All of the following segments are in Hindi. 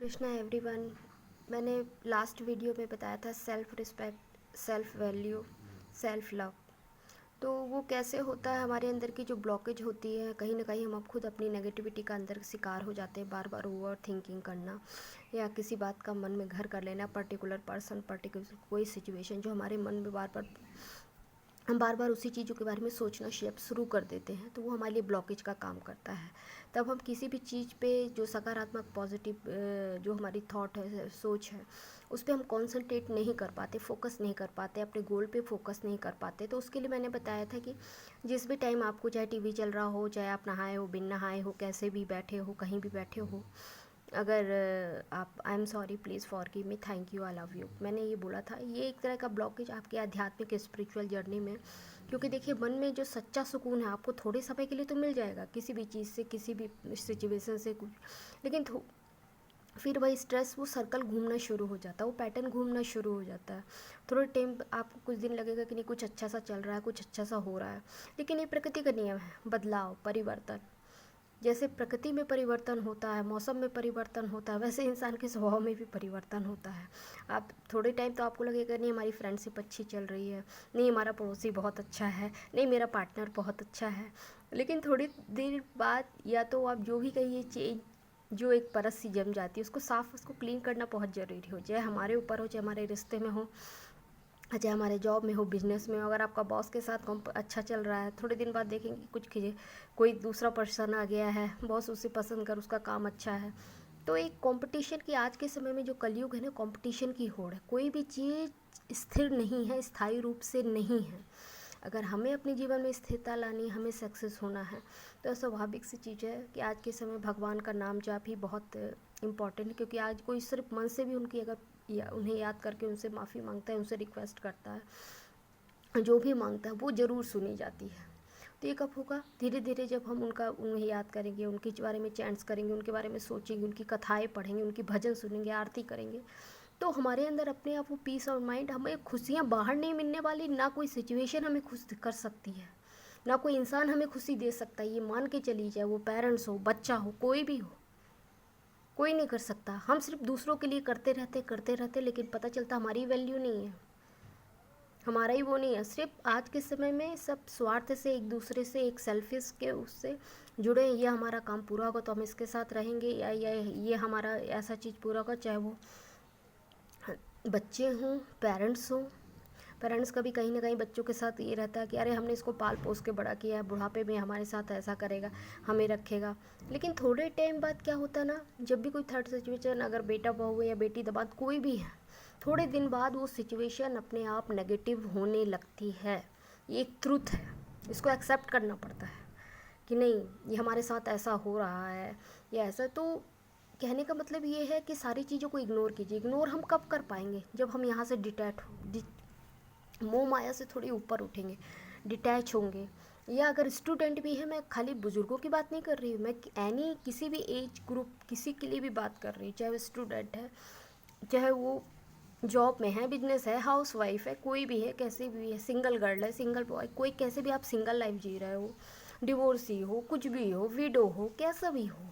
कृष्णा एवरीवन। मैंने लास्ट वीडियो में बताया था self respect, self value, self love. तो वो कैसे होता है, हमारे अंदर की जो ब्लॉकेज होती है, कहीं ना कहीं हम अब खुद अपनी नेगेटिविटी का अंदर शिकार हो जाते हैं। बार बार ओवर थिंकिंग करना या किसी बात का मन में घर कर लेना, पर्टिकुलर पर्सन, पर्टिकुलर कोई सिचुएशन जो हमारे मन में हम बार बार उसी चीज़ों के बारे में सोचना शुरू कर देते हैं, तो वो हमारे लिए ब्लॉकेज का काम करता है। तब हम किसी भी चीज़ पे जो सकारात्मक पॉजिटिव जो हमारी थॉट है, सोच है, उस पर हम कॉन्सनट्रेट नहीं कर पाते, फोकस नहीं कर पाते, अपने गोल पे फोकस नहीं कर पाते। तो उसके लिए मैंने बताया था कि जिस भी टाइम आपको, चाहे टीवी चल रहा हो, चाहे आप नहाए हो, बिन नहाए हो, कैसे भी बैठे हो, कहीं भी बैठे हो, अगर आप I am sorry, please forgive me, thank you, I love you, मैंने ये बोला था, ये एक तरह का ब्लॉकेज आपके आध्यात्मिक स्पिरिचुअल जर्नी में। क्योंकि देखिए, मन में जो सच्चा सुकून है आपको थोड़े समय के लिए तो मिल जाएगा, किसी भी चीज़ से, किसी भी सिचुएशन से कुछ, लेकिन फिर वही स्ट्रेस, वो सर्कल घूमना शुरू हो जाता है, वो पैटर्न घूमना शुरू हो जाता है। थोड़े टाइम आपको कुछ दिन लगेगा कि नहीं, कुछ अच्छा सा चल रहा है, कुछ अच्छा सा हो रहा है, लेकिन ये प्रकृति का नियम है, बदलाव, परिवर्तन। जैसे प्रकृति में परिवर्तन होता है, मौसम में परिवर्तन होता है, वैसे इंसान के स्वभाव में भी परिवर्तन होता है। आप थोड़े टाइम तो आपको लगेगा नहीं, हमारी फ्रेंडशिप अच्छी चल रही है, नहीं हमारा पड़ोसी बहुत अच्छा है, नहीं मेरा पार्टनर बहुत अच्छा है, लेकिन थोड़ी देर बाद या तो आप जो भी कहिए, चेंज जो एक परत सी जम जाती है, उसको साफ, उसको क्लीन करना बहुत ज़रूरी हो, चाहे हमारे ऊपर हो, चाहे हमारे रिश्ते में हो, चाहे हमारे जॉब में हो, बिजनेस में हो। अगर आपका बॉस के साथ अच्छा चल रहा है, थोड़े दिन बाद देखेंगे कुछ कीजिए, कोई दूसरा पर्सन आ गया है, बॉस उसे पसंद कर, उसका काम अच्छा है। तो एक कंपटीशन की, आज के समय में जो कलयुग है ना, कंपटीशन की होड़ है। कोई भी चीज़ स्थिर नहीं है, स्थायी रूप से नहीं है। अगर हमें अपने जीवन में स्थिरता लानी, हमें सक्सेस होना है, तो स्वाभाविक सी चीज़ है कि आज के समय भगवान का नाम जाप ही बहुत इम्पॉर्टेंट है। क्योंकि आज कोई सिर्फ मन से भी उनकी, अगर उन्हें याद करके उनसे माफ़ी मांगता है, उनसे रिक्वेस्ट करता है, जो भी मांगता है वो ज़रूर सुनी जाती है। तो ये कब होगा? धीरे धीरे जब हम उन्हें याद करेंगे, उनके बारे में चैंट्स करेंगे, उनके बारे में सोचेंगे, उनकी कथाएँ पढ़ेंगे, उनकी भजन सुनेंगे, आरती करेंगे, तो हमारे अंदर अपने आप वो पीस और माइंड, हमें खुशियाँ बाहर नहीं मिलने वाली, ना कोई सिचुएशन हमें खुश कर सकती है, ना कोई इंसान हमें खुशी दे सकता है। ये मान के चली जाए, वो पेरेंट्स हो, बच्चा हो, कोई भी हो, कोई नहीं कर सकता। हम सिर्फ दूसरों के लिए करते रहते, लेकिन पता चलता हमारी वैल्यू नहीं है, हमारा ही वो नहीं है। सिर्फ आज के समय में सब स्वार्थ से, एक दूसरे से, एक सेल्फिश के उससे जुड़े। ये हमारा काम पूरा होगा तो हम इसके साथ रहेंगे, या ये हमारा ऐसा चीज़ पूरा होगा, चाहे वो बच्चे हों, पेरेंट्स हों। पेरेंट्स का भी कहीं ना कहीं बच्चों के साथ ये रहता है कि अरे हमने इसको पाल पोस के बड़ा किया है, बुढ़ापे में हमारे साथ ऐसा करेगा, हमें रखेगा। लेकिन थोड़े टाइम बाद क्या होता है ना, जब भी कोई थर्ड सिचुएशन, अगर बेटा बहू है या बेटी दमाद कोई भी है, थोड़े दिन बाद वो सिचुएशन अपने आप नेगेटिव होने लगती है। ये एक ट्रुथ है, इसको एक्सेप्ट करना पड़ता है कि नहीं, ये हमारे साथ ऐसा हो रहा है या ऐसा। तो कहने का मतलब ये है कि सारी चीज़ों को इग्नोर कीजिए। इग्नोर हम कब कर पाएंगे? जब हम यहाँ से मोह माया से थोड़ी ऊपर उठेंगे, डिटैच होंगे। या अगर स्टूडेंट भी है, मैं खाली बुज़ुर्गों की बात नहीं कर रही हूँ, मैं एनी किसी भी एज ग्रुप, किसी के लिए भी बात कर रही हूँ, चाहे वो स्टूडेंट है, चाहे वो जॉब में है, बिजनेस है, हाउस वाइफ है, कोई भी है, कैसे भी है, सिंगल गर्ल है, सिंगल बॉय, कोई कैसे भी आप सिंगल लाइफ जी रहे हो, डिवोर्सी हो, कुछ भी हो, विडो हो, कैसा भी हो,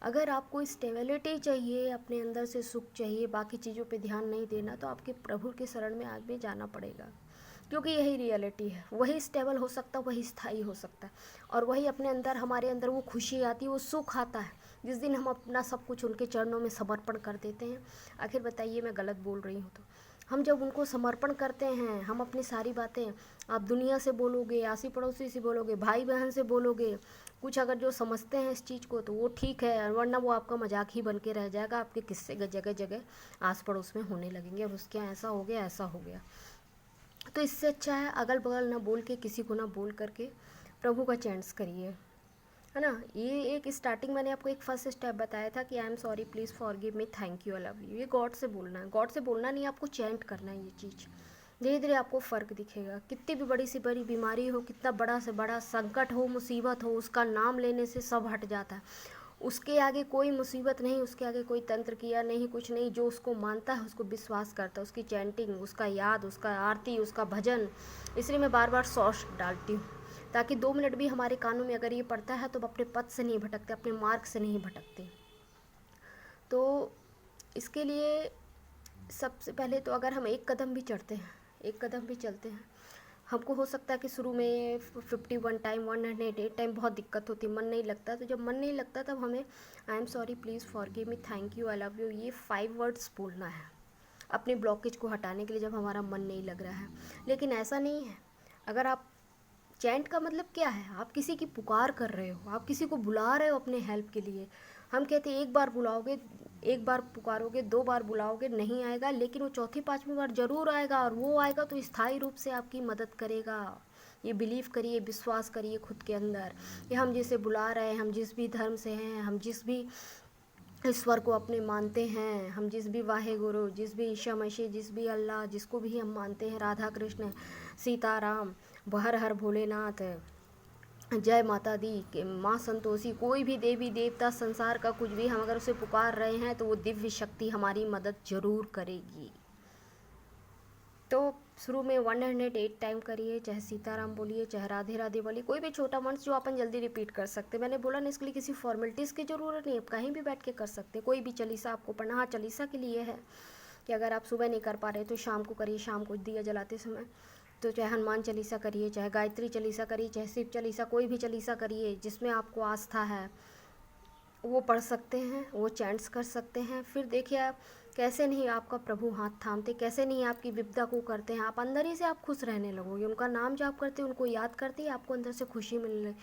अगर आपको स्टेबिलिटी चाहिए, अपने अंदर से सुख चाहिए, बाकी चीज़ों पे ध्यान नहीं देना, तो आपके प्रभु के शरण में आज भी जाना पड़ेगा। क्योंकि यही रियलिटी है, वही स्टेबल हो सकता है, वही स्थायी हो सकता है, और वही अपने अंदर, हमारे अंदर वो खुशी आती है, वो सुख आता है जिस दिन हम अपना सब कुछ उनके चरणों में समर्पण कर देते हैं। आखिर बताइए, मैं गलत बोल रही हूँ तो? हम जब उनको समर्पण करते हैं, हम अपनी सारी बातें, आप दुनिया से बोलोगे, आसी पड़ोसी से बोलोगे, भाई बहन से बोलोगे, कुछ अगर जो समझते हैं इस चीज़ को तो वो ठीक है, वरना वो आपका मजाक ही बन के रह जाएगा। आपके किस्से जगह जगह आस पड़ोस में होने लगेंगे, और उसके यहाँ ऐसा हो गया, ऐसा हो गया। तो इससे अच्छा है अगल बगल ना बोल के, किसी को ना बोल करके प्रभु का चैंट्स करिए, है ना। ये एक स्टार्टिंग, मैंने आपको एक फर्स्ट स्टेप बताया था कि I am sorry, please forgive me, thank you, I love you. ये गॉड से बोलना है, गॉड से बोलना नहीं, आपको चैंट करना है ये चीज़। धीरे धीरे आपको फ़र्क दिखेगा। कितनी भी बड़ी सी बड़ी बीमारी हो, कितना बड़ा से बड़ा संकट हो, मुसीबत हो, उसका नाम लेने से सब हट जाता है। उसके आगे कोई मुसीबत नहीं, उसके आगे कोई तंत्र किया नहीं, कुछ नहीं। जो उसको मानता है, उसको विश्वास करता है, उसकी चैंटिंग, उसका याद, उसका आरती, उसका भजन, इसलिए मैं बार बार सॉस डालती हूँ, ताकि 2 मिनट भी हमारे कानों में अगर ये पड़ता है तो हम अपने पथ से नहीं भटकते, अपने मार्ग से नहीं भटकते। तो इसके लिए सबसे पहले तो अगर हम एक कदम भी चढ़ते हैं, एक कदम भी चलते हैं, हमको हो सकता है कि शुरू में 51 टाइम 108 टाइम बहुत दिक्कत होती है, मन नहीं लगता। तो जब मन नहीं लगता तब हमें I am sorry, please forgive me, thank you, I love you, ये 5 वर्ड्स बोलना है अपने ब्लॉकेज को हटाने के लिए जब हमारा मन नहीं लग रहा है। लेकिन ऐसा नहीं है, अगर आप चैंट का मतलब क्या है, आप किसी की पुकार कर रहे हो, आप किसी को बुला रहे हो अपने हेल्प के लिए। हम कहते हैं एक बार बुलाओगे, एक बार पुकारोगे, 2 बार बुलाओगे नहीं आएगा, लेकिन वो चौथी पांचवी बार ज़रूर आएगा, और वो आएगा तो स्थायी रूप से आपकी मदद करेगा। ये बिलीव करिए, विश्वास करिए खुद के अंदर कि हम जिसे बुला रहे हैं, हम जिस भी धर्म से हैं, हम जिस भी ईश्वर को अपने मानते हैं, हम जिस भी वाहे गुरु, जिस भी ईशा मसीह, जिस भी अल्लाह, जिसको भी हम मानते हैं, राधा कृष्ण, सीताराम, हर हर भोलेनाथ, जय माता दी, के माँ संतोषी, कोई भी देवी देवता, संसार का कुछ भी, हम अगर उसे पुकार रहे हैं तो वो दिव्य शक्ति हमारी मदद जरूर करेगी। तो शुरू में 108 टाइम करिए, चाहे सीताराम बोलिए, चाहे राधे राधे बोलिए, कोई भी छोटा मंत्र जो अपन जल्दी रिपीट कर सकते हैं। मैंने बोला ना, इसके लिए किसी फॉर्मेलिटीज़ की ज़रूरत नहीं है, आप कहीं भी बैठ के कर सकते हैं। कोई भी चालीसा आपको पढ़ना, हाँ चालीसा के लिए है कि अगर आप सुबह नहीं कर पा रहे तो शाम को करिए, शाम को दिया जलाते समय। तो चाहे हनुमान चालीसा करिए, चाहे गायत्री चालीसा करिए, चाहे शिव चालीसा, कोई भी चालीसा करिए जिसमें आपको आस्था है, वो पढ़ सकते हैं, वो चैंट्स कर सकते हैं। फिर देखिए आप कैसे नहीं आपका प्रभु हाथ थामते, कैसे नहीं आपकी विपदा को करते हैं, आप अंदर ही से आप खुश रहने लगोगे। उनका नाम जाप करते, उनको याद करते ही आपको अंदर से खुशी मिलने लगे।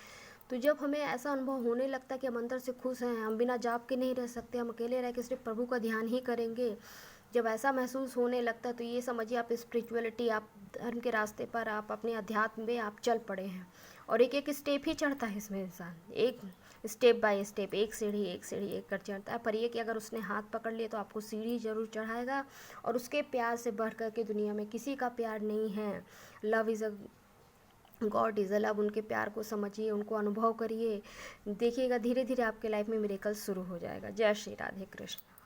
तो जब हमें ऐसा अनुभव होने लगता है कि हम अंदर से खुश हैं, हम बिना जाप के नहीं रह सकते, हम अकेले रह के सिर्फ प्रभु का ध्यान ही करेंगे, जब ऐसा महसूस होने लगता है तो ये समझिए आप स्पिरिचुअलिटी, आप धर्म के रास्ते पर, आप अपने अध्यात्म में आप चल पड़े हैं। और एक एक स्टेप ही चढ़ता है इसमें इंसान, एक स्टेप बाय स्टेप, एक सीढ़ी एक कर चढ़ता है। पर ये कि अगर उसने हाथ पकड़ लिया तो आपको सीढ़ी ज़रूर चढ़ाएगा, और उसके प्यार से बढ़ कर के दुनिया में किसी का प्यार नहीं है। Love is a God is a love. उनके प्यार को समझिए, उनको अनुभव करिए, देखिएगा धीरे धीरे आपके लाइफ में मिरेकल शुरू हो जाएगा। जय श्री राधे कृष्ण।